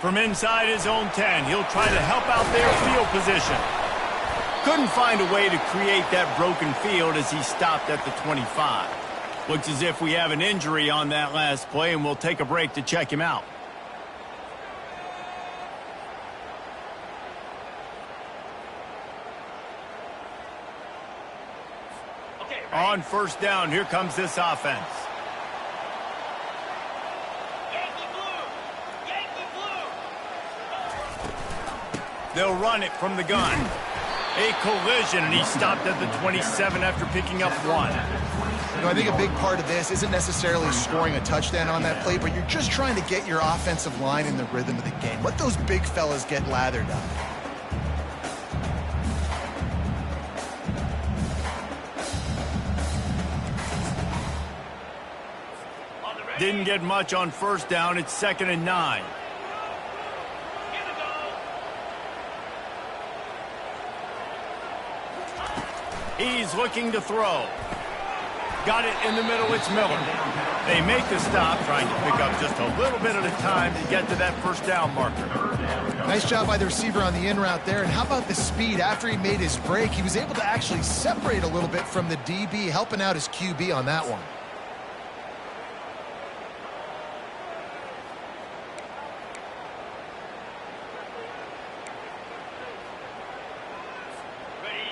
From inside his own 10, he'll try to help out their field position. Couldn't find a way to create that broken field as he stopped at the 25. Looks as if we have an injury on that last play, and we'll take a break to check him out. On first down, here comes this offense. Yankee blue! Yankee blue! They'll run it from the gun. A collision, and he stopped at the 27 after picking up 1. You know, I think a big part of this isn't necessarily scoring a touchdown on that play, but you're just trying to get your offensive line in the rhythm of the game. Let those big fellas get lathered up. Didn't get much on first down. It's 2nd and 9. He's looking to throw. Got it in the middle. It's Miller. They make the stop, trying to pick up just a little bit at a time to get to that first down marker. Nice job by the receiver on the in route there. And how about the speed? After he made his break, he was able to actually separate a little bit from the DB, helping out his QB on that one.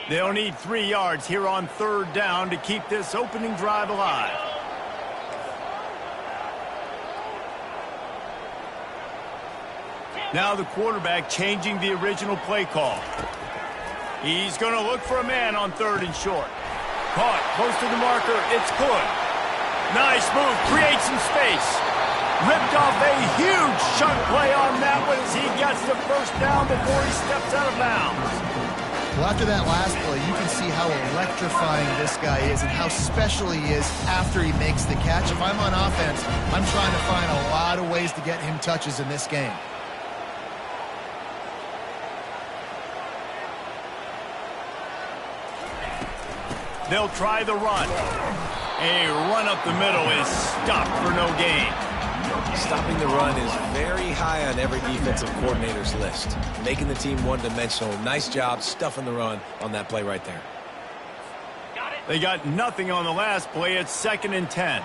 They'll need 3 yards here on 3rd down to keep this opening drive alive. Now the quarterback changing the original play call. He's going to look for a man on 3rd and short. Caught close to the marker. It's good. Nice move. Creates some space. Ripped off a huge chunk play on that one as he gets the first down before he steps out of bounds. Well, after that last play, you can see how electrifying this guy is and how special he is after he makes the catch. If I'm on offense, I'm trying to find a lot of ways to get him touches in this game. They'll try the run. A run up the middle is stopped for no gain. Stopping the run is very high on every defensive coordinator's list. Making the team one-dimensional. Nice job stuffing the run on that play right there. They got nothing on the last play. It's 2nd and 10.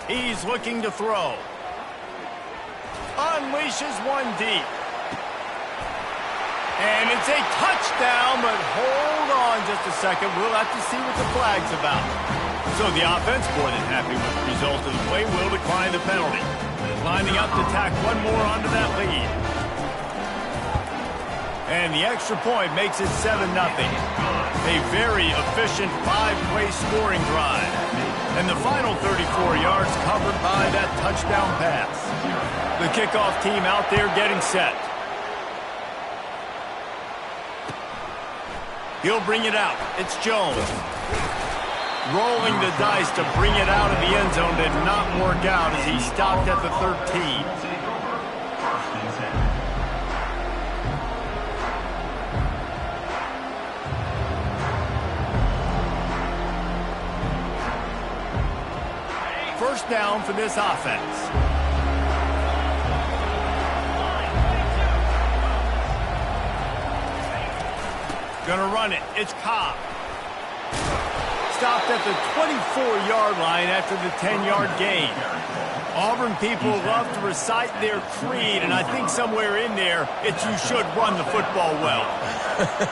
He's looking to throw. Unleashes one deep. And it's a touchdown, but hold on just a second. We'll have to see what the flag's about. So the offense, more than happy with the result of the play, will decline the penalty. Lining up to tack one more onto that lead. And the extra point makes it 7-0. A very efficient 5-play scoring drive. And the final 34 yards covered by that touchdown pass. The kickoff team out there getting set. He'll bring it out. It's Jones. Rolling the dice to bring it out of the end zone did not work out as he stopped at the 13. First down for this offense. Gonna run it. It's Cobb. Stopped at the 24-yard line after the 10-yard gain. Auburn people love to recite their creed, and I think somewhere in there, it's you should run the football well.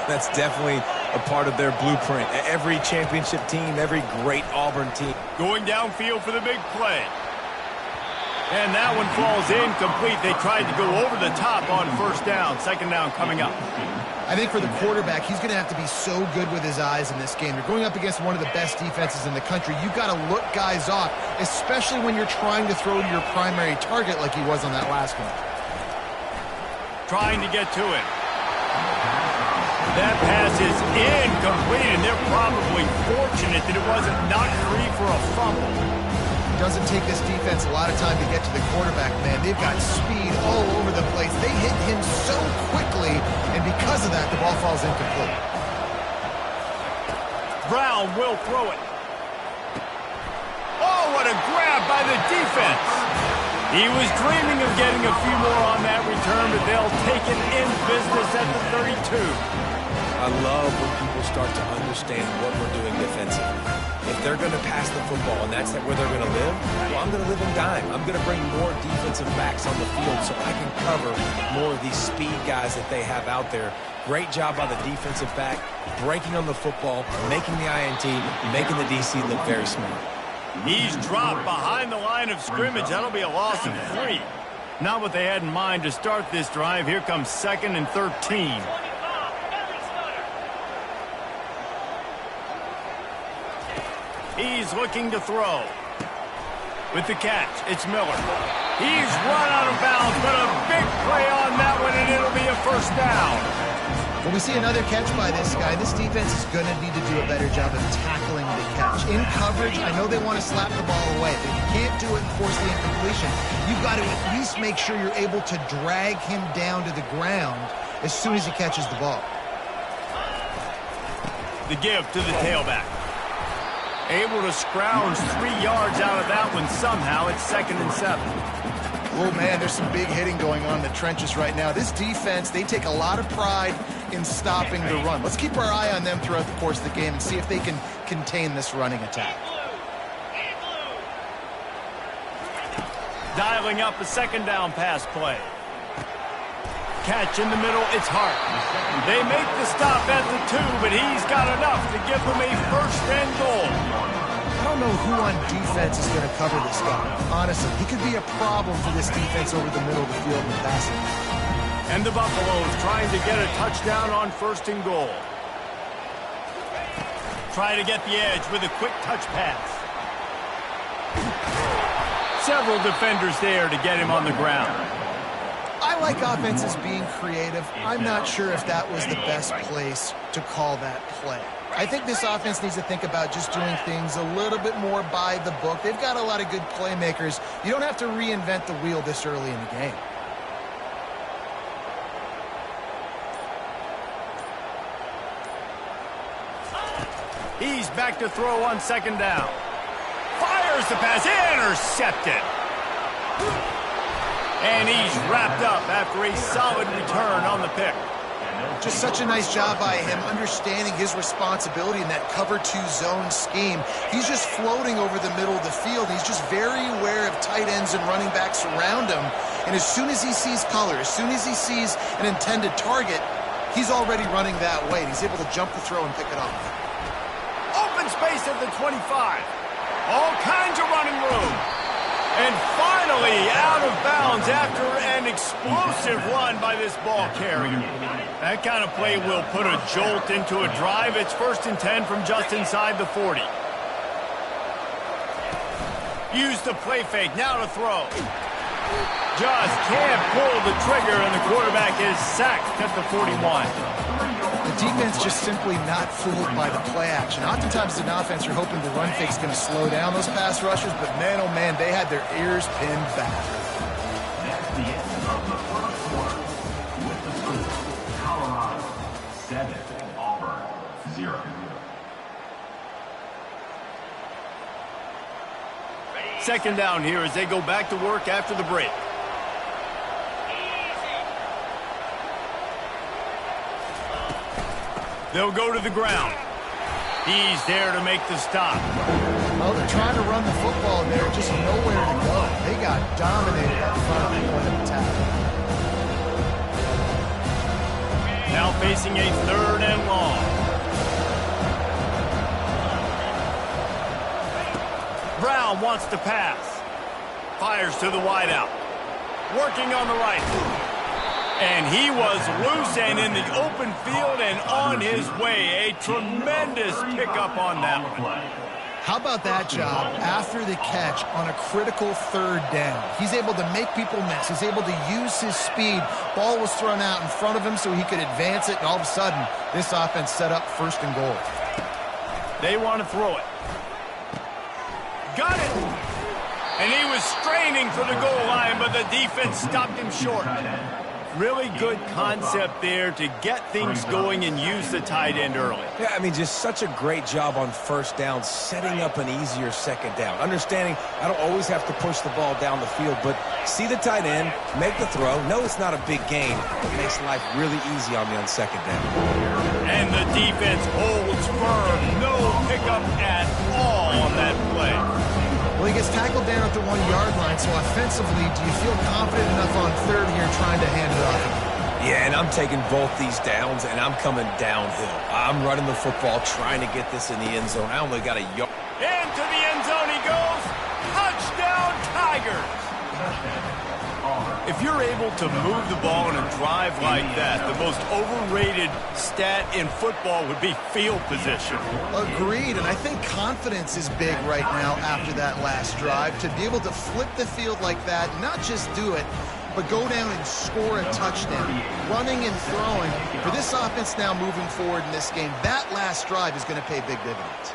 That's definitely a part of their blueprint. Every championship team, every great Auburn team. Going downfield for the big play. And that one falls incomplete. They tried to go over the top on first down. 2nd down coming up. I think for the quarterback, he's going to have to be so good with his eyes in this game. You're going up against one of the best defenses in the country. You've got to look guys off, especially when you're trying to throw to your primary target like he was on that last one. Trying to get to it. That pass is incomplete, and they're probably fortunate that it wasn't knocked free for a fumble. Doesn't take this defense a lot of time to get to the quarterback, man. They've got speed all over the place. They hit him so quickly, and because of that, the ball falls incomplete. Brown will throw it. Oh, what a grab by the defense. He was dreaming of getting a few more on that return, but they'll take it in business at the 32. I love when people start to understand what we're doing defensively. If they're going to pass the football and that's where they're going to live, well, I'm going to live in dime. I'm going to bring more defensive backs on the field so I can cover more of these speed guys that they have out there. Great job by the defensive back, breaking on the football, making the INT, making the DC look very smart. He's dropped behind the line of scrimmage. That'll be a loss of 3. Not what they had in mind to start this drive. Here comes 2nd and 13. He's looking to throw. With the catch, it's Miller. He's run out of bounds, but a big play on that one, and it'll be a first down. When we see another catch by this guy, this defense is going to need to do a better job of tackling the catch. In coverage, I know they want to slap the ball away, but if you can't do it and force the incompletion, you've got to at least make sure you're able to drag him down to the ground as soon as he catches the ball. The give to the tailback. Able to scrounge 3 yards out of that one somehow. It's 2nd and 7. Oh, man, there's some big hitting going on in the trenches right now. This defense, they take a lot of pride in stopping the run. Let's keep our eye on them throughout the course of the game and see if they can contain this running attack. Dialing up a 2nd down pass play. Catch in the middle, it's Hart. They make the stop at the 2, but he's got enough to give them a 1st and goal. I don't know who on defense is going to cover this guy. Honestly, he could be a problem for this defense over the middle of the field in the passing. And the Buffaloes trying to get a touchdown on 1st and goal. Try to get the edge with a quick touch pass. Several defenders there to get him on the ground. I like offenses being creative. I'm not sure if that was the best place to call that play. I think this offense needs to think about just doing things a little bit more by the book. They've got a lot of good playmakers. You don't have to reinvent the wheel this early in the game. He's back to throw on 2nd down. Fires the pass, intercepted. And he's wrapped up after a solid return on the pick. Just such a nice job by him understanding his responsibility in that cover 2 zone scheme. He's just floating over the middle of the field. He's just very aware of tight ends and running backs around him. And as soon as he sees color, as soon as he sees an intended target, he's already running that way. And he's able to jump the throw and pick it off. Open space at the 25. All kinds of running room. And finally out of bounds after an explosive run by this ball carrier. That kind of play will put a jolt into a drive. It's 1st and 10 from just inside the 40. Use the play fake, now to throw. Just can't pull the trigger, and the quarterback is sacked at the 41. The defense just simply not fooled by the play action. Oftentimes, an offense, you're hoping the run fake's going to slow down those pass rushers, but man, oh man, they had their ears pinned back. That's the end of the first quarter. With the score, Colorado 7, Auburn 0. Second down here as they go back to work after the break. They'll go to the ground. He's there to make the stop. Well, they're trying to run the football there, just nowhere to go. They got dominated at the front point of attack. Now facing a 3rd and long. Brown wants to pass. Fires to the wideout. Working on the right. And he was loose and in the open field and on his way. A tremendous pickup on that one. How about that job after the catch on a critical 3rd down? He's able to make people miss. He's able to use his speed. Ball was thrown out in front of him so he could advance it, and all of a sudden, this offense set up 1st and goal. They want to throw it. Got it. And he was straining for the goal line, but the defense stopped him short. Really good concept there to get things going and use the tight end early. Yeah, I mean, just such a great job on first down, setting up an easier second down. Understanding I don't always have to push the ball down the field, but see the tight end, make the throw. No, it's not a big gain. It makes life really easy on me on second down. And the defense holds firm. No pickup at all on that play. Well, he gets tackled down at the 1-yard line, so offensively, do you feel confident enough on third here trying to hand it off? Yeah, and I'm taking both these downs, and I'm coming downhill. I'm running the football, trying to get this in the end zone. I only got a yard. Into the end zone he goes. Touchdown, Tigers. If you're able to move the ball in a drive like that, the most overrated stat in football would be field position. Agreed, and I think confidence is big right now after that last drive. To be able to flip the field like that, not just do it, but go down and score a touchdown. Running and throwing. For this offense now moving forward in this game, that last drive is going to pay big dividends.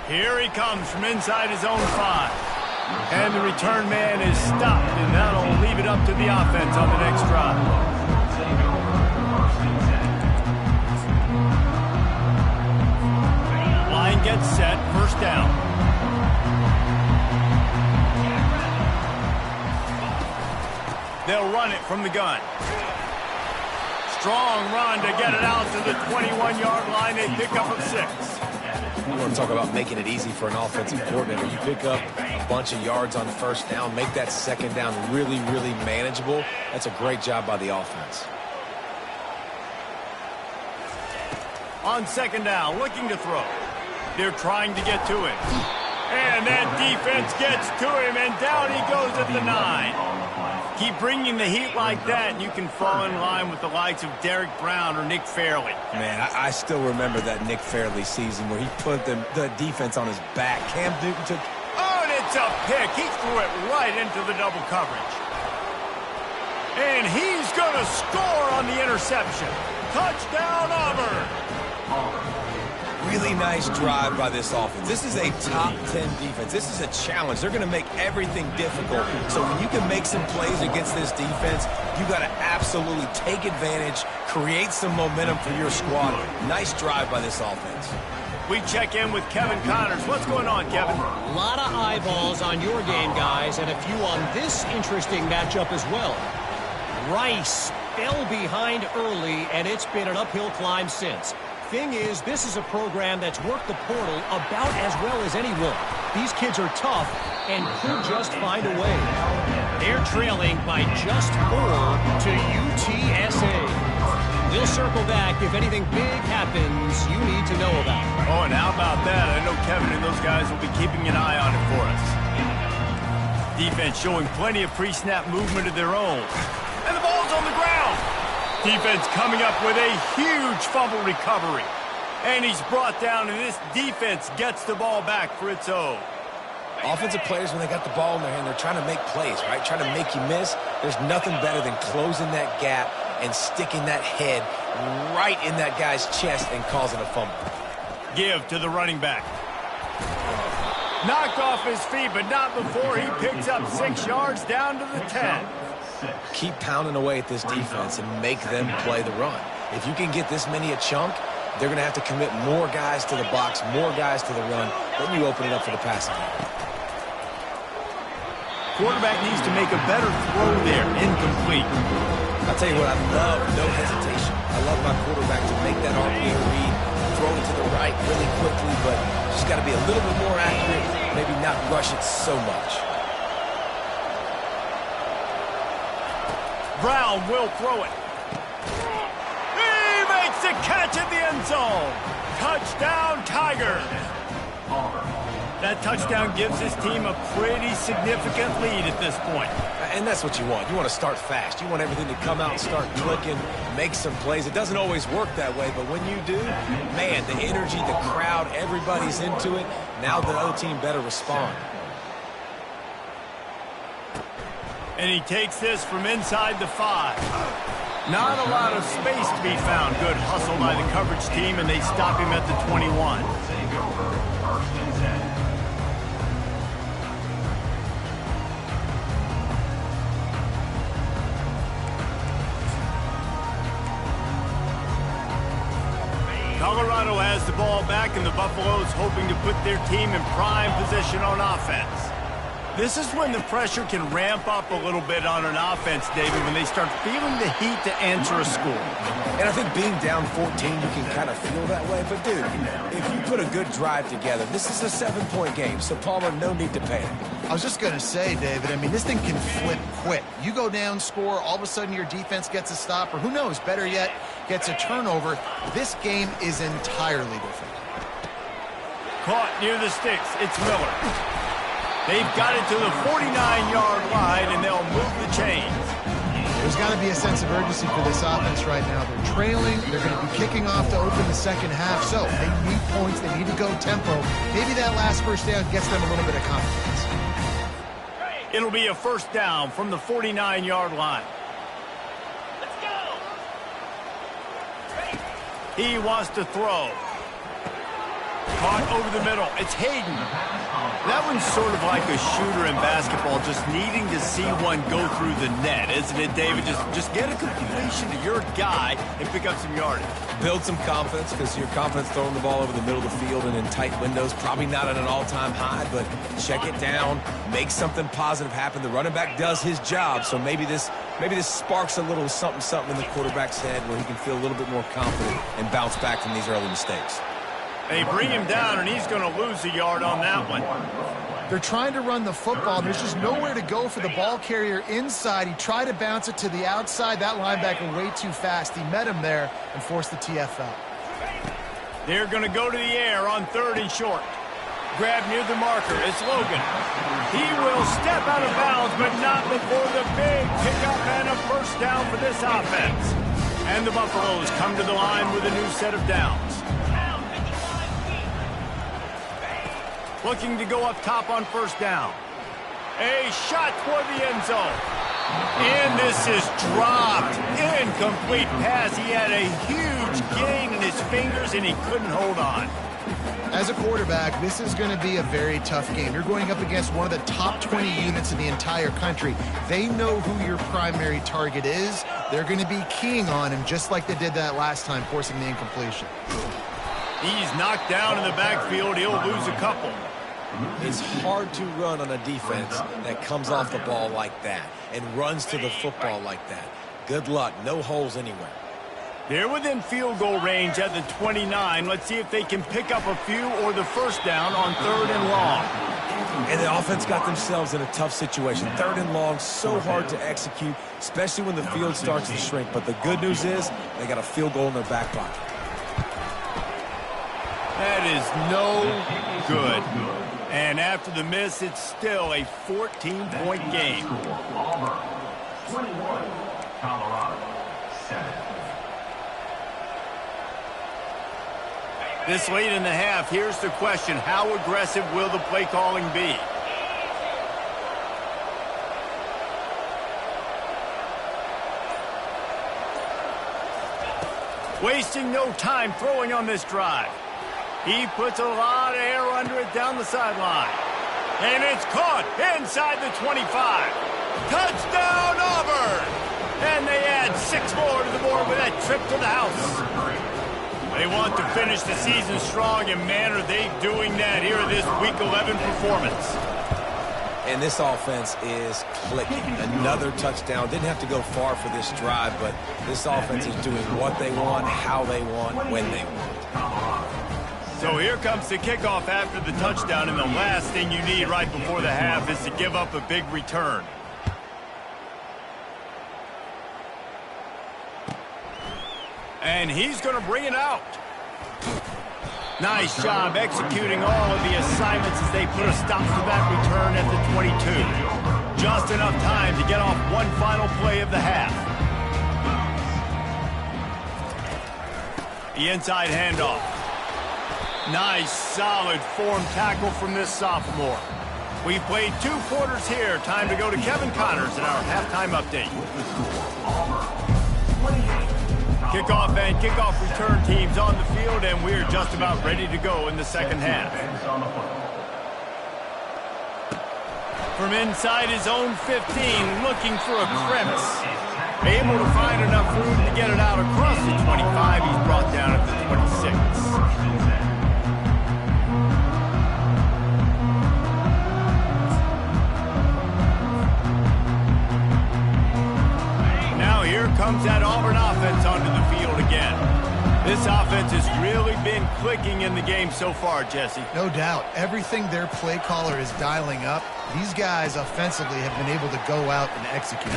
Here he comes from inside his own 5. And the return man is stopped, and that'll leave it up to the offense on the next drive. Line gets set, first down. They'll run it from the gun. Strong run to get it out to the 21-yard line. They pick up a 6. You want to talk about making it easy for an offensive coordinator. You pick up a bunch of yards on first down, make that second down really, really manageable. That's a great job by the offense. On second down, looking to throw. They're trying to get to him. And that defense gets to him, and down he goes at the 9. Keep bringing the heat like that, and you can fall in line with the likes of Derek Brown or Nick Fairley. Man, I still remember that Nick Fairley season where he put the defense on his back. Cam Newton took... Oh, and it's a pick. He threw it right into the double coverage. And he's going to score on the interception. Touchdown, Auburn. Really nice drive by this offense. This is a top 10 defense. This is a challenge. They're going to make everything difficult. So when you can make some plays against this defense, you got to absolutely take advantage, create some momentum for your squad. Nice drive by this offense. We check in with Kevin Connors. What's going on, Kevin? A lot of eyeballs on your game, guys, and a few on this interesting matchup as well. Rice fell behind early, and it's been an uphill climb since. Thing is, this is a program that's worked the portal about as well as anyone. These kids are tough and could just find a way. They're trailing by just 4 to UTSA. We'll circle back if anything big happens you need to know about. Oh, and how about that? I know Kevin and those guys will be keeping an eye on it for us. Defense showing plenty of pre-snap movement of their own. And the ball's on the ground. Defense coming up with a huge fumble recovery. And he's brought down, and this defense gets the ball back for its own. Offensive players, when they got the ball in their hand, they're trying to make plays, right? Trying to make you miss. There's nothing better than closing that gap and sticking that head right in that guy's chest and causing a fumble. Give to the running back. Knocked off his feet, but not before he picks up 6 yards down to the 10. Keep pounding away at this defense and make them play the run. If you can get this many a chunk, they're going to have to commit more guys to the box, more guys to the run. Then you open it up for the passing game. Quarterback needs to make a better throw there. Incomplete. I'll tell you what, I love no hesitation. I love my quarterback to make that RPO read, throw it to the right really quickly, but just got to be a little bit more accurate, maybe not rush it so much. Brown will throw it. He makes the catch at the end zone. Touchdown, Tigers. That touchdown gives his team a pretty significant lead at this point. And that's what you want. You want to start fast. You want everything to come out and start clicking, make some plays. It doesn't always work that way, but when you do, man, the energy, the crowd, everybody's into it. Now the other team better respond. And he takes this from inside the 5. Not a lot of space to be found. Good hustle by the coverage team, and they stop him at the 21. Colorado has the ball back, and the Buffaloes hoping to put their team in prime position on offense. This is when the pressure can ramp up a little bit on an offense, David, when they start feeling the heat to answer a score. And I think being down 14, you can kind of feel that way. But, dude, if you put a good drive together, this is a 7-point game, so, Palmer, no need to panic. I was just going to say, David, I mean, this thing can flip quick. You go down, score, all of a sudden your defense gets a stop, or who knows, better yet, gets a turnover. This game is entirely different. Caught near the sticks. It's Miller. They've got it to the 49-yard line, and they'll move the chains. There's got to be a sense of urgency for this offense right now. They're trailing. They're going to be kicking off to open the second half. So they need points. They need to go tempo. Maybe that last first down gets them a little bit of confidence. It'll be a first down from the 49-yard line. Let's go. He wants to throw. Caught over the middle. It's Hayden. That one's sort of like a shooter in basketball, just needing to see one go through the net, isn't it, David? Just get a completion to your guy and pick up some yardage. Build some confidence, because your confidence throwing the ball over the middle of the field and in tight windows, probably not at an all-time high, but check it down, make something positive happen. The running back does his job, so maybe this sparks a little something in the quarterback's head where he can feel a little bit more confident and bounce back from these early mistakes. They bring him down, and he's going to lose a yard on that one. They're trying to run the football. There's just nowhere to go for the ball carrier inside. He tried to bounce it to the outside. That linebacker way too fast. He met him there and forced the TFL. They're going to go to the air on 3rd and short. Grab near the marker. It's Logan. He will step out of bounds, but not before the big pickup and a first down for this offense. And the Buffaloes come to the line with a new set of downs. Looking to go up top on first down. A shot toward the end zone. And this is dropped. Incomplete pass. He had a huge gain in his fingers, and he couldn't hold on. As a quarterback, this is going to be a very tough game. You're going up against one of the top 20 units in the entire country. They know who your primary target is. They're going to be keying on him just like they did that last time, forcing the incompletion. He's knocked down in the backfield. He'll lose a couple. It's hard to run on a defense that comes off the ball like that and runs to the football like that. Good luck. No holes anywhere. They're within field goal range at the 29. Let's see if they can pick up a few or the first down on 3rd and long. And the offense got themselves in a tough situation. 3rd and long, so hard to execute, especially when the field starts to shrink. But the good news is they got a field goal in their back pocket. That is no good. And after the miss, it's still a 14-point game. Auburn, 21. Colorado, 7. This late in the half, here's the question. How aggressive will the play calling be? Wasting no time throwing on this drive. He puts a lot of air under it down the sideline. And it's caught inside the 25. Touchdown, Auburn! And they add 6 more to the board with that trip to the house. They want to finish the season strong, and man, are they doing that here in this Week 11 performance. And this offense is clicking. Another touchdown. Didn't have to go far for this drive, but this offense is doing what they want, how they want, when they want. So here comes the kickoff after the touchdown, and the last thing you need right before the half is to give up a big return. And he's going to bring it out. Nice job executing all of the assignments as they put a stop to that return at the 22. Just enough time to get off one final play of the half. The inside handoff. Nice, solid form tackle from this sophomore. We played 2 quarters here. Time to go to Kevin Connors in our halftime update. Kickoff and kickoff return teams on the field, and we're just about ready to go in the second half. From inside his own 15, looking for a crevice. Able to find enough room to get it out across the 25. He's brought down at the 26. offense has really been clicking in the game so far, Jesse. No doubt. Everything their play caller is dialing up, these guys offensively have been able to go out and execute.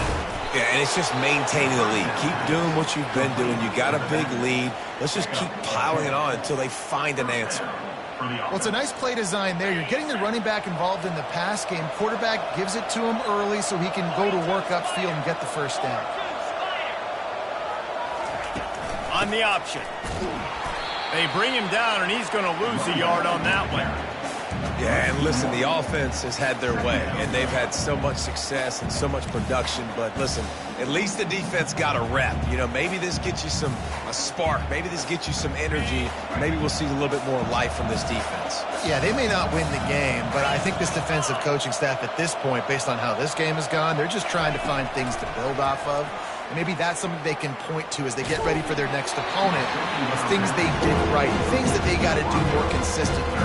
Yeah, and it's just maintaining the lead. Keep doing what you've been doing. You got a big lead. Let's just keep piling it on until they find an answer. Well, it's a nice play design there. You're getting the running back involved in the pass game. Quarterback gives it to him early so he can go to work upfield and get the first down. On the option. They bring him down, and he's going to lose a yard on that one. Yeah, and listen, the offense has had their way, and they've had so much success and so much production. But listen, at least the defense got a rep. You know, maybe this gets you a spark. Maybe this gets you some energy. Maybe we'll see a little bit more life from this defense. Yeah, they may not win the game, but I think this defensive coaching staff at this point, based on how this game has gone, they're just trying to find things to build off of. And maybe that's something they can point to as they get ready for their next opponent of things they did right, things that they got to do more consistently.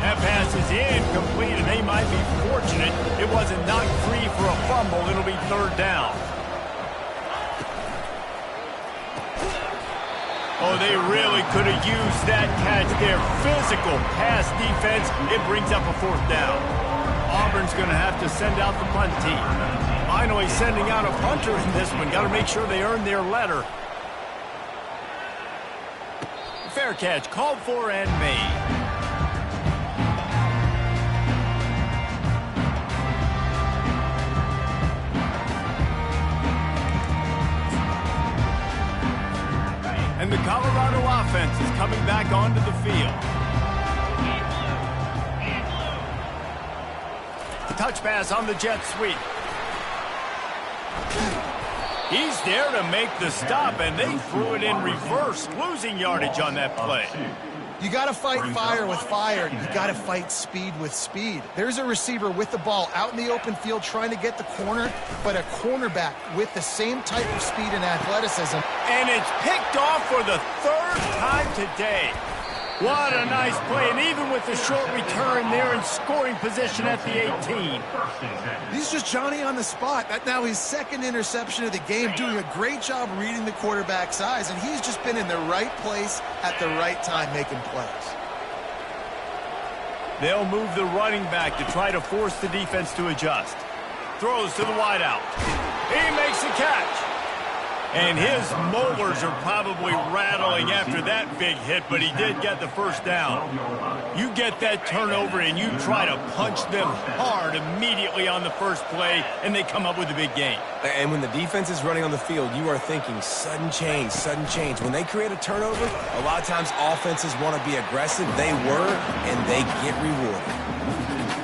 That pass is incomplete, and they might be fortunate it wasn't knocked free for a fumble. It'll be third down. Oh, they really could have used that catch there. Physical pass defense. It brings up a fourth down. Auburn's going to have to send out the punt team. Finally sending out a punter in this one. Got to make sure they earn their letter. Fair catch called for and made. And the Colorado offense is coming back onto the field. Touch pass on the jet sweep. He's there to make the stop, and they threw it in reverse, losing yardage on that play. You got to fight fire with fire. You got to fight speed with speed. There's a receiver with the ball out in the open field trying to get the corner, but a cornerback with the same type of speed and athleticism. And it's picked off for the third time today. What a nice play, and even with the short return, they're in scoring position at the 18. He's just Johnny on the spot. That now his second interception of the game, doing a great job reading the quarterback's eyes, and he's just been in the right place at the right time making plays. They'll move the running back to try to force the defense to adjust. Throws to the wideout. He makes the catch. And his molars are probably rattling after that big hit, but he did get the first down. You get that turnover and you try to punch them hard immediately on the first play, and they come up with a big gain. And when the defense is running on the field, you are thinking sudden change, sudden change. When they create a turnover, a lot of times offenses want to be aggressive. They were, and they get rewarded.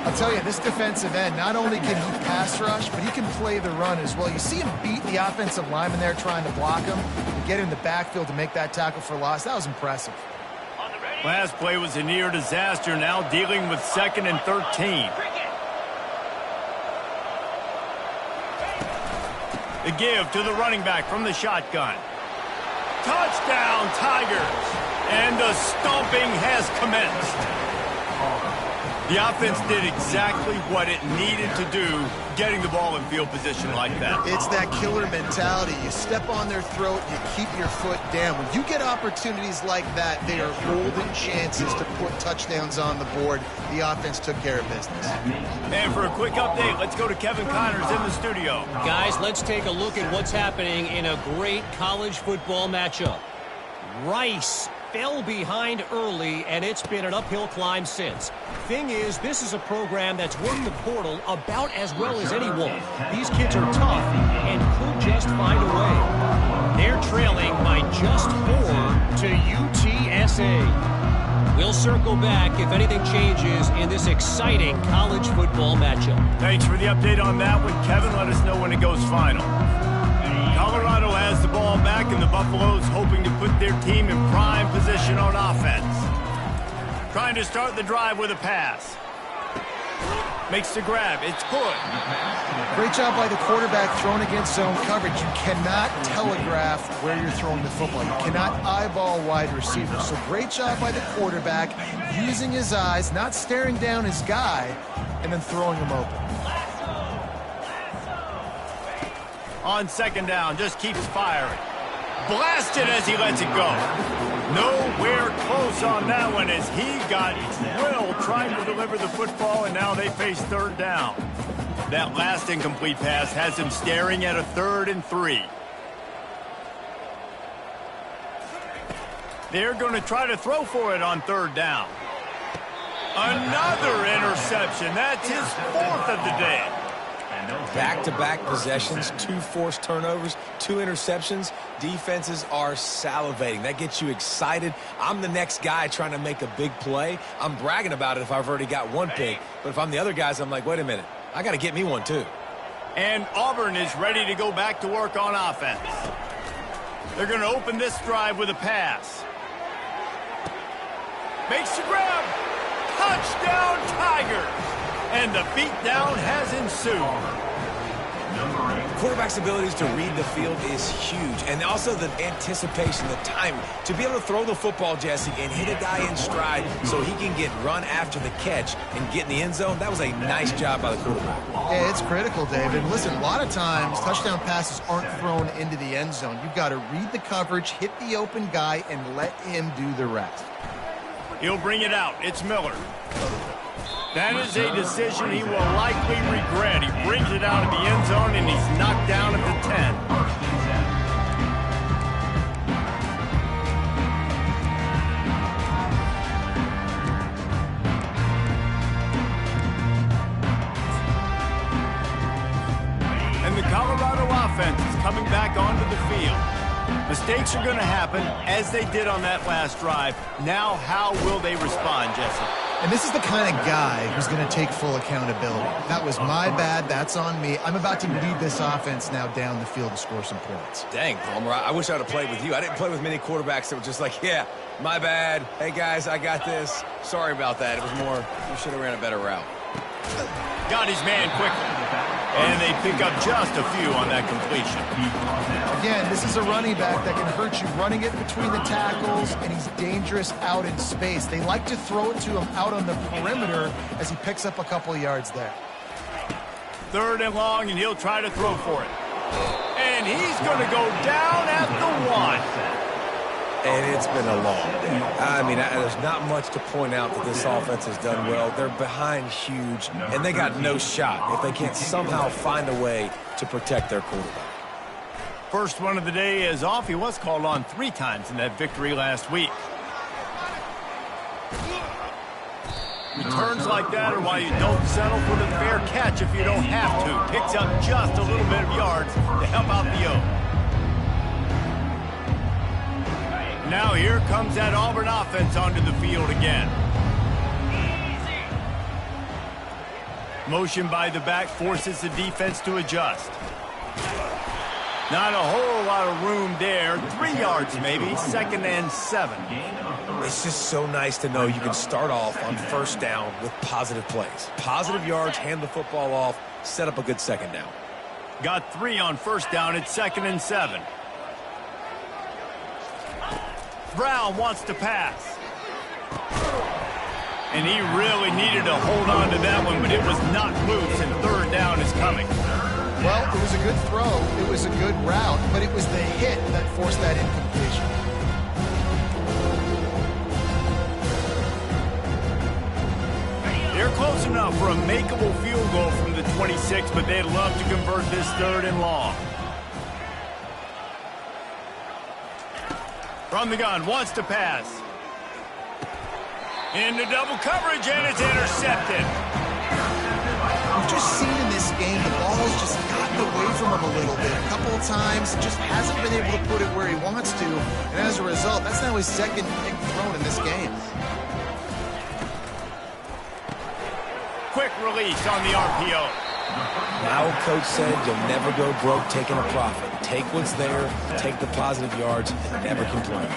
I'll tell you, this defensive end, not only can he pass rush, but he can play the run as well. You see him beat the offensive lineman there trying to block him and get in the backfield to make that tackle for loss. That was impressive. Last play was a near disaster, now dealing with 2nd and 13. The give to the running back from the shotgun. Touchdown, Tigers! And the stomping has commenced. The offense did exactly what it needed to do, getting the ball in field position like that. It's that killer mentality. You step on their throat, you keep your foot down. When you get opportunities like that, they are golden chances to put touchdowns on the board. The offense took care of business. And for a quick update, let's go to Kevin Connors in the studio. Guys, let's take a look at what's happening in a great college football matchup. Rice fell behind early, and it's been an uphill climb since. Thing is, this is a program that's worked the portal about as well as anyone. These kids are tough and could just find a way. They're trailing by just 4 to UTSA. We'll circle back if anything changes in this exciting college football matchup. Thanks for the update on that one, Kevin. Let us know when it goes final. Colorado has the ball back, and the Buffaloes hoping to put their team in prime position on offense. Trying to start the drive with a pass. Makes the grab. It's good. Great job by the quarterback thrown against zone coverage. You cannot telegraph where you're throwing the football. You cannot eyeball wide receivers. So great job by the quarterback using his eyes, not staring down his guy, and then throwing him open. On 2nd down, just keeps firing. blasted as he lets it go. Nowhere close on that one as he got drilled trying to deliver the football, and now they face third down. That last incomplete pass has him staring at a 3rd and 3. They're going to try to throw for it on 3rd down. Another interception. That's his 4th of the day. Back-to-back possessions, 2 forced turnovers, 2 interceptions. Defenses are salivating. That gets you excited. I'm the next guy trying to make a big play. I'm bragging about it if I've already got 1 pick. But if I'm the other guys, I'm like, wait a minute. I got to get me 1 too. And Auburn is ready to go back to work on offense. They're going to open this drive with a pass. Makes the grab. Touchdown, Tigers. And the beatdown has ensued. Quarterback's abilities to read the field is huge. And also the anticipation, the time. To be able to throw the football, Jesse, and hit a guy in stride so he can get run after the catch and get in the end zone, that was a nice job by the quarterback. Yeah, it's critical, David. Listen, a lot of times touchdown passes aren't thrown into the end zone. You've got to read the coverage, hit the open guy, and let him do the rest. He'll bring it out. It's Miller. That is a decision he will likely regret. He brings it out of the end zone, and he's knocked down at the 10. And the Colorado offense is coming back onto the field. Mistakes are going to happen, as they did on that last drive. Now, how will they respond, Jesse? And this is the kind of guy who's going to take full accountability. That was my bad. That's on me. I'm about to lead this offense now down the field and score some points. Dang, Palmer, I wish I would have played with you. I didn't play with many quarterbacks that were just like, yeah, my bad. Hey, guys, I got this. Sorry about that. It was more, you should have ran a better route. Got his man quickly. And they pick up just a few on that completion. Again, this is a running back that can hurt you running it between the tackles, and he's dangerous out in space. They like to throw it to him out on the perimeter as he picks up a couple of yards there. 3rd and long, and he'll try to throw for it. And he's going to go down at the 1. And it's been a long day. I mean, there's not much to point out that this offense has done well. They're behind huge, and they got no shot if they can't somehow find a way to protect their quarterback. First one of the day is off. He was called on 3 times in that victory last week. Returns like that are why you don't settle for the fair catch if you don't have to. Picks up just a little bit of yards to help out the O. Now here comes that Auburn offense onto the field again. Motion by the back forces the defense to adjust. Not a whole lot of room there. 3 yards maybe. 2nd and 7. It's just so nice to know you can start off on 1st down with positive plays. Positive yards, hand the football off, set up a good 2nd down. Got 3 on 1st down. It's 2nd and 7. Brown wants to pass. And he really needed to hold on to that one, but it was not loose, and 3rd down is coming. Well, it was a good throw. It was a good route, but it was the hit that forced that incompletion. They're close enough for a makeable field goal from the 26, but they'd love to convert this 3rd and long. From the gun, wants to pass. Into double coverage, and it's intercepted. We've just seen in this game the ball's just gotten away from him a little bit. A couple of times, just hasn't been able to put it where he wants to. And as a result, that's now his 2nd pick thrown in this game. Quick release on the RPO. My old coach said you'll never go broke taking a profit. Take what's there, take the positive yards, and never complain.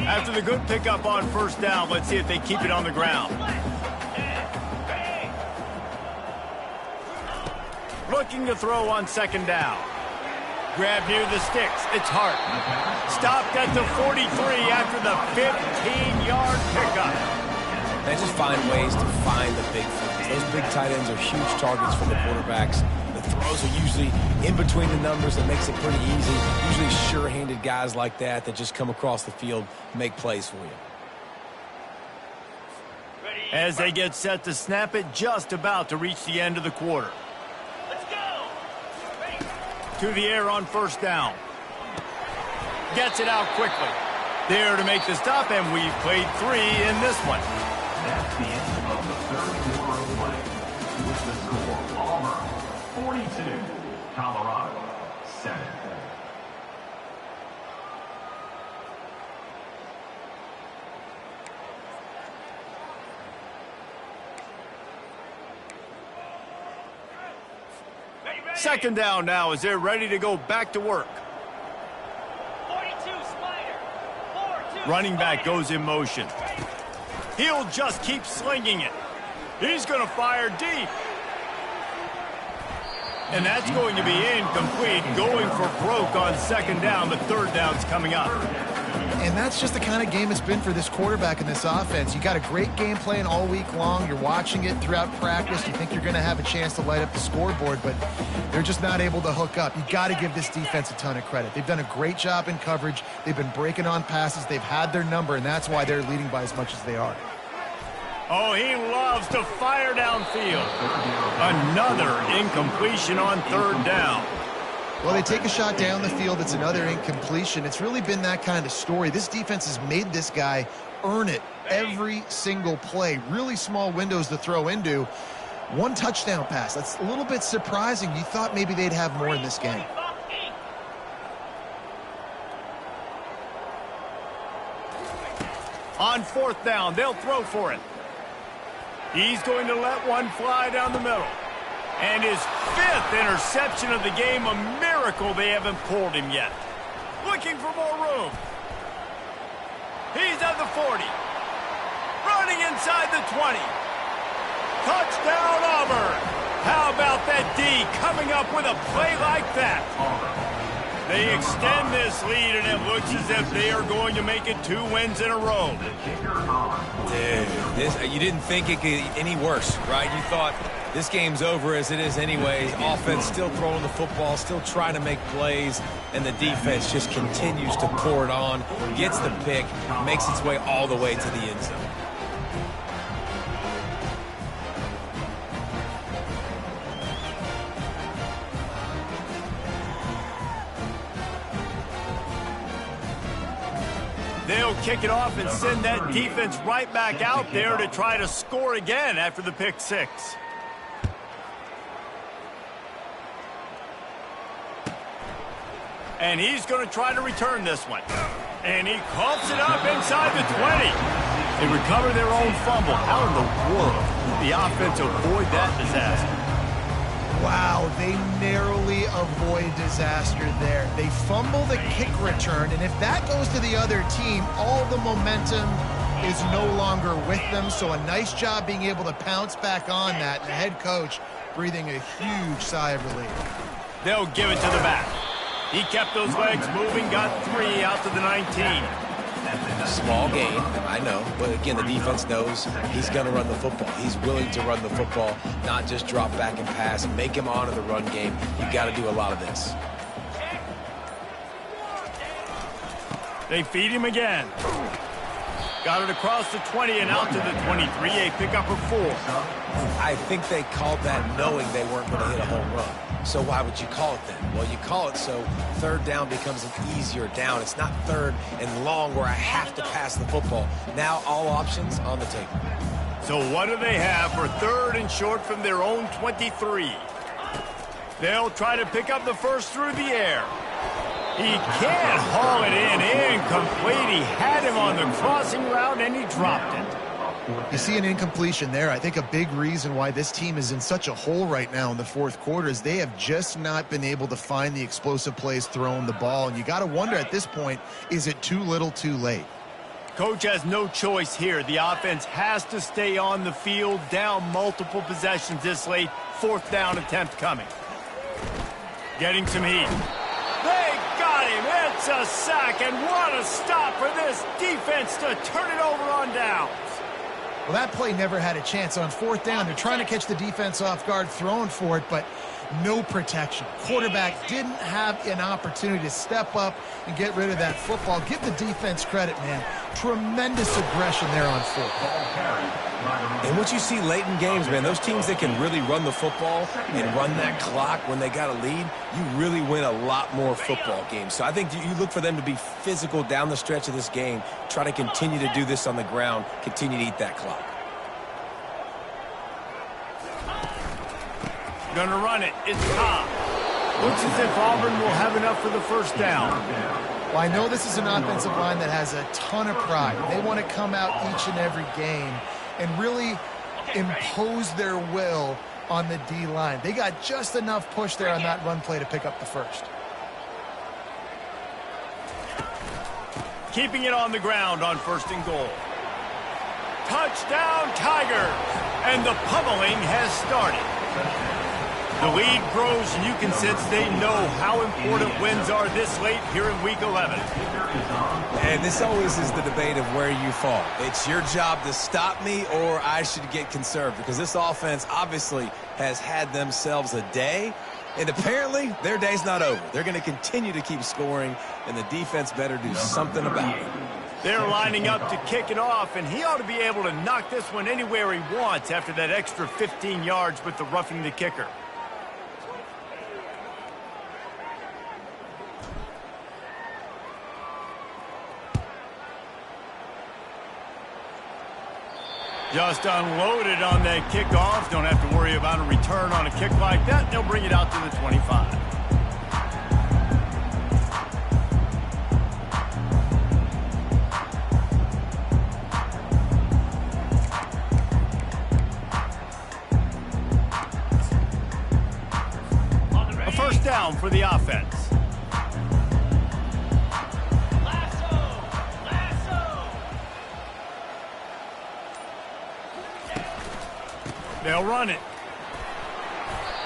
After the good pickup on 1st down, let's see if they keep it on the ground. Looking to throw on 2nd down. Grab near the sticks. It's Hart. Stopped at the 43 after the 15-yard pickup. They just find ways to find the big things. Those big tight ends are huge targets for the quarterbacks. The throws are usually in between the numbers. That makes it pretty easy. Usually sure-handed guys like that just come across the field, make plays for you. As they get set to snap it, just about to reach the end of the quarter. Let's go. To the air on first down. Gets it out quickly. There to make the stop, and we've played 3 in this one. That's the end of the third quarter of play. With the score, Auburn 42, Colorado 7. Second down now as they're ready to go back to work. 42 Spider. 4-2 Running back Spider. goes in motion. He'll just keep slinging it. He's going to fire deep. And that's going to be incomplete, going for broke on second down. The third down's coming up. And that's just the kind of game it's been for this quarterback in this offense. You got a great game plan all week long. You're watching it throughout practice. You think you're going to have a chance to light up the scoreboard, but they're just not able to hook up. You got to give this defense a ton of credit. They've done a great job in coverage. They've been breaking on passes. They've had their number, and that's why they're leading by as much as they are. Oh, he loves to fire downfield. Another incompletion on third down. Well, they take a shot down the field. It's another incompletion. It's really been that kind of story. This defense has made this guy earn it every single play. Really small windows to throw into. 1 touchdown pass. That's a little bit surprising. You thought maybe they'd have more in this game. On fourth down, they'll throw for it. He's going to let one fly down the middle. And his 5th interception of the game, a miracle they haven't pulled him yet. Looking for more room. He's at the 40. Running inside the 20. Touchdown, Auburn. How about that D coming up with a play like that? They extend this lead, and it looks as if they are going to make it 2 wins in a row. Dude, you didn't think it could get any worse, right? You thought this game's over as it is anyways. Offense still throwing the football, still trying to make plays, and the defense just continues to pour it on, gets the pick, makes its way all the way to the end zone. They'll kick it off and send that defense right back out there to try to score again after the pick 6. And he's going to try to return this one. And he coughs it up inside the 20. They recover their own fumble. How in the world did the offense avoid that disaster? Wow, they narrowly avoid disaster there. They fumble the kick return, and if that goes to the other team, all the momentum is no longer with them. So a nice job being able to pounce back on that. And the head coach breathing a huge sigh of relief. They'll give it to the back. He kept those legs moving, got 3 out to the 19. Small gain, I know, but again, the defense knows he's going to run the football. He's willing to run the football, not just drop back and pass and make him honor the run game. You've got to do a lot of this. They feed him again. Got it across the 20 and out to the 23, a pickup of 4. I think they called that knowing they weren't going to hit a home run. So why would you call it then? Well, you call it so third down becomes an easier down. It's not third and long where I have to pass the football. Now all options on the table. So what do they have for third and short from their own 23? They'll try to pick up the first through the air. He can't haul it in. Incomplete. He had him on the crossing route, and he dropped it. You see an incompletion there. I think a big reason why this team is in such a hole right now in the fourth quarter is they have just not been able to find the explosive plays throwing the ball. And you got to wonder at this point, is it too little too late? Coach has no choice here. The offense has to stay on the field, down multiple possessions this late. Fourth down attempt coming. Getting some heat. They got him. It's a sack, and what a stop for this defense to turn it over on downs. Well, that play never had a chance. On fourth down, they're trying to catch the defense off guard, throwing for it, but no protection. Quarterback didn't have an opportunity to step up and get rid of that football. Give the defense credit, man. Tremendous aggression there on fourth. And what you see late in games, man, those teams that can really run the football and run that clock when they got a lead, you really win a lot more football games. So I think you look for them to be physical down the stretch of this game, try to continue to do this on the ground, continue to eat that clock. Gonna run it. It's Cobb. Looks as if Auburn will have enough for the first down. Well, I know this is an offensive line that has a ton of pride. They want to come out each and every game and really impose their will on the D-line. They got just enough push there on that run play to pick up the first. Keeping it on the ground on 1st and goal. Touchdown, Tigers! And the pummeling has started. The lead grows, and you can sense they know how important wins are this late here in Week 11. And this always is the debate of where you fall. It's your job to stop me, or I should get conserved, because this offense obviously has had themselves a day, and apparently their day's not over. They're going to continue to keep scoring, and the defense better do something about it. They're lining up to kick it off, and he ought to be able to knock this one anywhere he wants after that extra 15 yards with the roughing the kicker. Just unloaded on that kickoff. Don't have to worry about a return on a kick like that. They'll bring it out to the 25. A first down for the offense. They'll run it.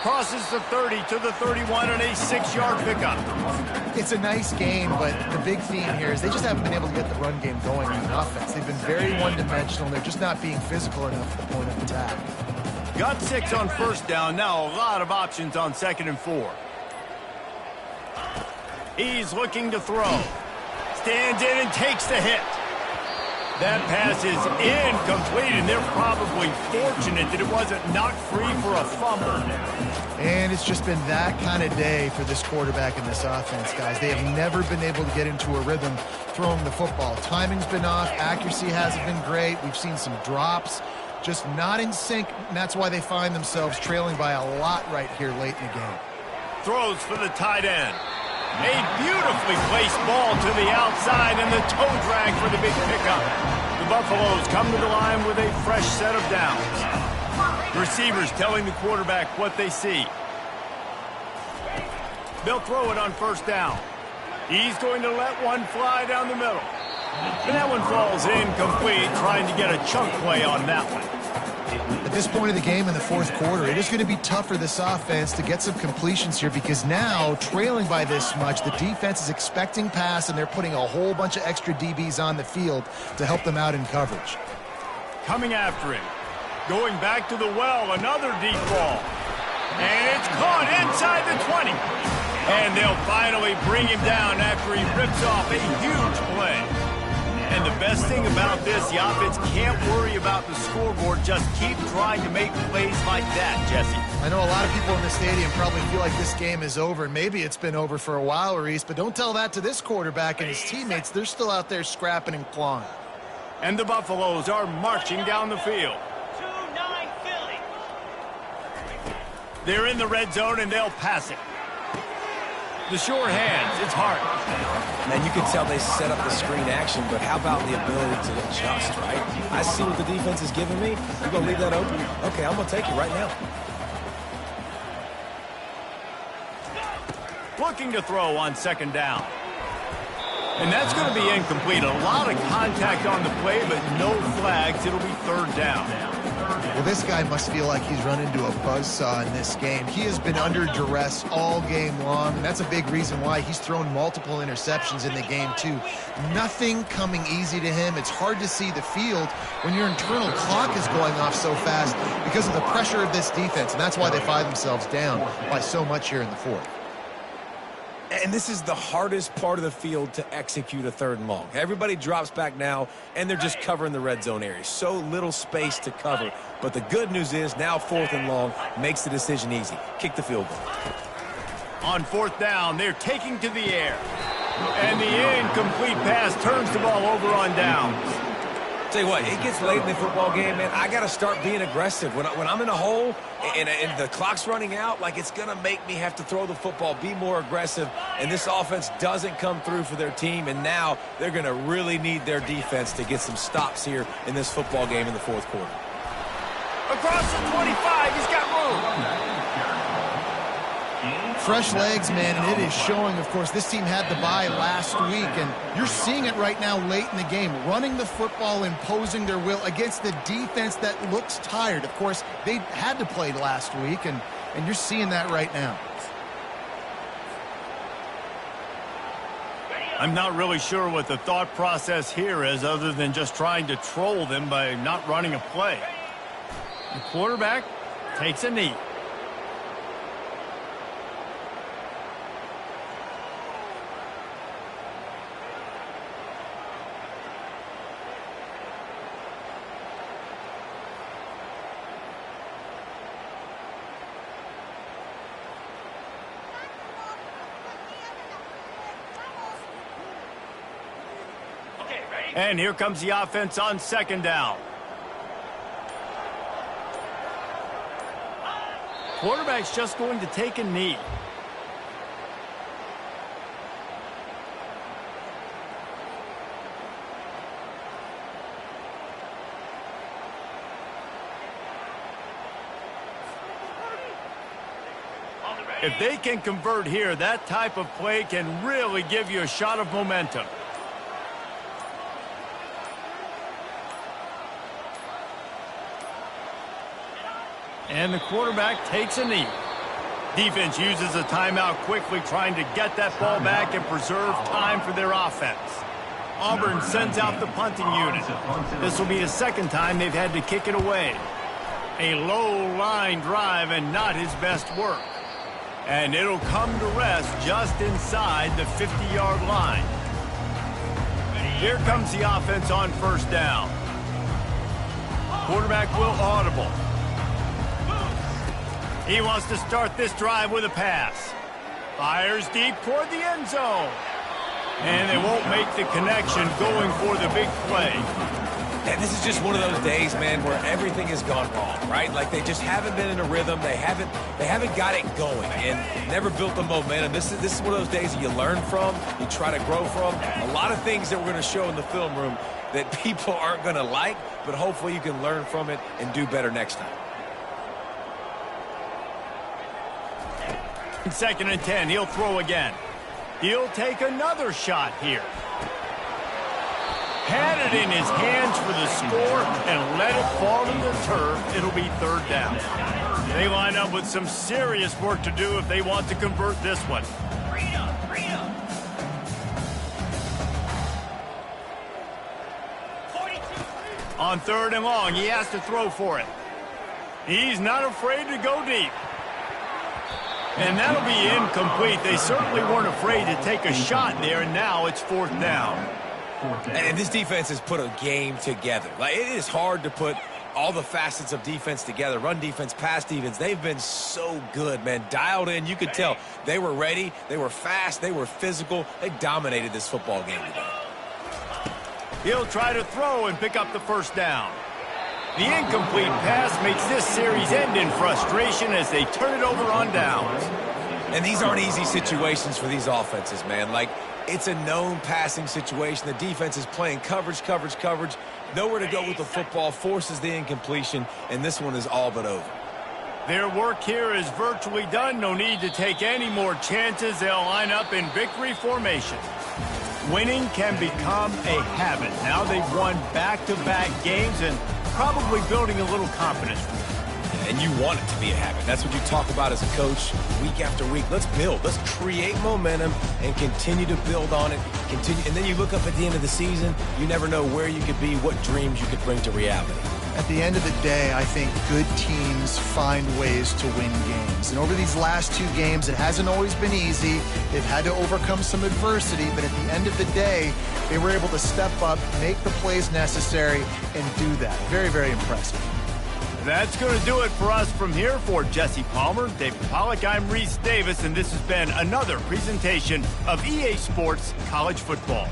Crosses the 30 to the 31 and a 6-yard pickup. It's a nice game, but the big theme here is they just haven't been able to get the run game going on offense. They've been very one-dimensional. They're just not being physical enough at the point of attack. Got 6 on first down. Now a lot of options on 2nd and 4. He's looking to throw. Stands in and takes the hit. That pass is incomplete, and they're probably fortunate that it wasn't knocked free for a fumble. And it's just been that kind of day for this quarterback and this offense, guys. They have never been able to get into a rhythm throwing the football. Timing's been off. Accuracy hasn't been great. We've seen some drops, just not in sync, and that's why they find themselves trailing by a lot right here late in the game. Throws for the tight end. A beautifully placed ball to the outside, and the toe drag for the big pickup. The Buffaloes come to the line with a fresh set of downs. The receivers telling the quarterback what they see. They'll throw it on first down. He's going to let one fly down the middle. And that one falls incomplete, trying to get a chunk play on that one. At this point of the game in the fourth quarter, it is going to be tough for this offense to get some completions here because now, trailing by this much, the defense is expecting pass, and they're putting a whole bunch of extra DBs on the field to help them out in coverage. Coming after him. Going back to the well, another deep ball. And it's caught inside the 20. And they'll finally bring him down after he rips off a huge play. And the best thing about this, the offense can't worry about the scoreboard. Just keep trying to make plays like that, Jesse. I know a lot of people in the stadium probably feel like this game is over. Maybe it's been over for a while, Reese, but don't tell that to this quarterback and his teammates. They're still out there scrapping and clawing. And the Buffaloes are marching down the field. 2-9 Philly. They're in the red zone, and they'll pass it. The short hands, it's hard. Man, you can tell they set up the screen action, but how about the ability to adjust, right? I see what the defense is giving me. You're going to leave that open? Okay, I'm going to take it right now. Looking to throw on 2nd down. And that's going to be incomplete. A lot of contact on the play, but no flags. It'll be 3rd down. Well, this guy must feel like he's run into a buzzsaw in this game. He has been under duress all game long, and that's a big reason why he's thrown multiple interceptions in the game, too. Nothing coming easy to him. It's hard to see the field when your internal clock is going off so fast because of the pressure of this defense, and that's why they find themselves down by so much here in the fourth. And this is the hardest part of the field to execute a 3rd and long. Everybody drops back now, and they're just covering the red zone area. So little space to cover. But the good news is now 4th and long makes the decision easy. Kick the field goal. On 4th down, they're taking to the air. And the incomplete pass turns the ball over on downs. Tell you what, it gets late in the football game, man. I got to start being aggressive. When I'm in a hole and the clock's running out, like, it's going to make me have to throw the football, be more aggressive. And this offense doesn't come through for their team, and now they're going to really need their defense to get some stops here in this football game in the 4th quarter. Across the 25, he's got room. Fresh legs, man, and it is showing. Of course, this team had the bye last week, and you're seeing it right now late in the game, running the football, imposing their will against the defense that looks tired. Of course, they had to play last week, and you're seeing that right now. I'm not really sure what the thought process here is other than just trying to troll them by not running a play. The quarterback takes a knee. And here comes the offense on 2nd down. Quarterback's just going to take a knee. If they can convert here, that type of play can really give you a shot of momentum. And the quarterback takes a knee. Defense uses a timeout quickly, trying to get that ball back and preserve time for their offense. Auburn sends out the punting unit. This will be the 2nd time they've had to kick it away. A low-line drive and not his best work. And it'll come to rest just inside the 50-yard line. Here comes the offense on 1st down. Quarterback will audible. He wants to start this drive with a pass. Fires deep toward the end zone. And they won't make the connection going for the big play. And this is just one of those days, man, where everything has gone wrong, right? Like, they just haven't been in a rhythm. They haven't got it going and never built the momentum. This is one of those days that you learn from, you try to grow from. A lot of things that we're going to show in the film room that people aren't going to like, but hopefully you can learn from it and do better next time. 2nd and 10, he'll throw again. He'll take another shot here. Had it in his hands for the score and let it fall to the turf. It'll be 3rd down. They line up with some serious work to do if they want to convert this one. On 3rd and long, he has to throw for it. He's not afraid to go deep. And that'll be incomplete. They certainly weren't afraid to take a shot there, and now it's 4th down. And this defense has put a game together. Like, it is hard to put all the facets of defense together. Run defense, pass defense. They've been so good, man. Dialed in. You could tell they were ready. They were fast. They were physical. They dominated this football game today. He'll try to throw and pick up the 1st down. The incomplete pass makes this series end in frustration as they turn it over on downs. And these aren't easy situations for these offenses, man. Like, it's a known passing situation. The defense is playing coverage. Nowhere to go with the football, forces the incompletion, and this one is all but over. Their work here is virtually done. No need to take any more chances. They'll line up in victory formation. Winning can become a habit. Now they've won back-to-back games, and probably building a little confidence. And you want it to be a habit. That's what you talk about as a coach week after week. Let's build. Let's create momentum and continue to build on it. Continue, and then you look up at the end of the season, you never know where you could be, what dreams you could bring to reality. At the end of the day, I think good teams find ways to win games. And over these last 2 games, it hasn't always been easy. They've had to overcome some adversity, but at the end of the day, they were able to step up, make the plays necessary, and do that. Very, very impressive. That's going to do it for us from here. For Jesse Palmer, David Pollack, I'm Reese Davis, and this has been another presentation of EA Sports College Football.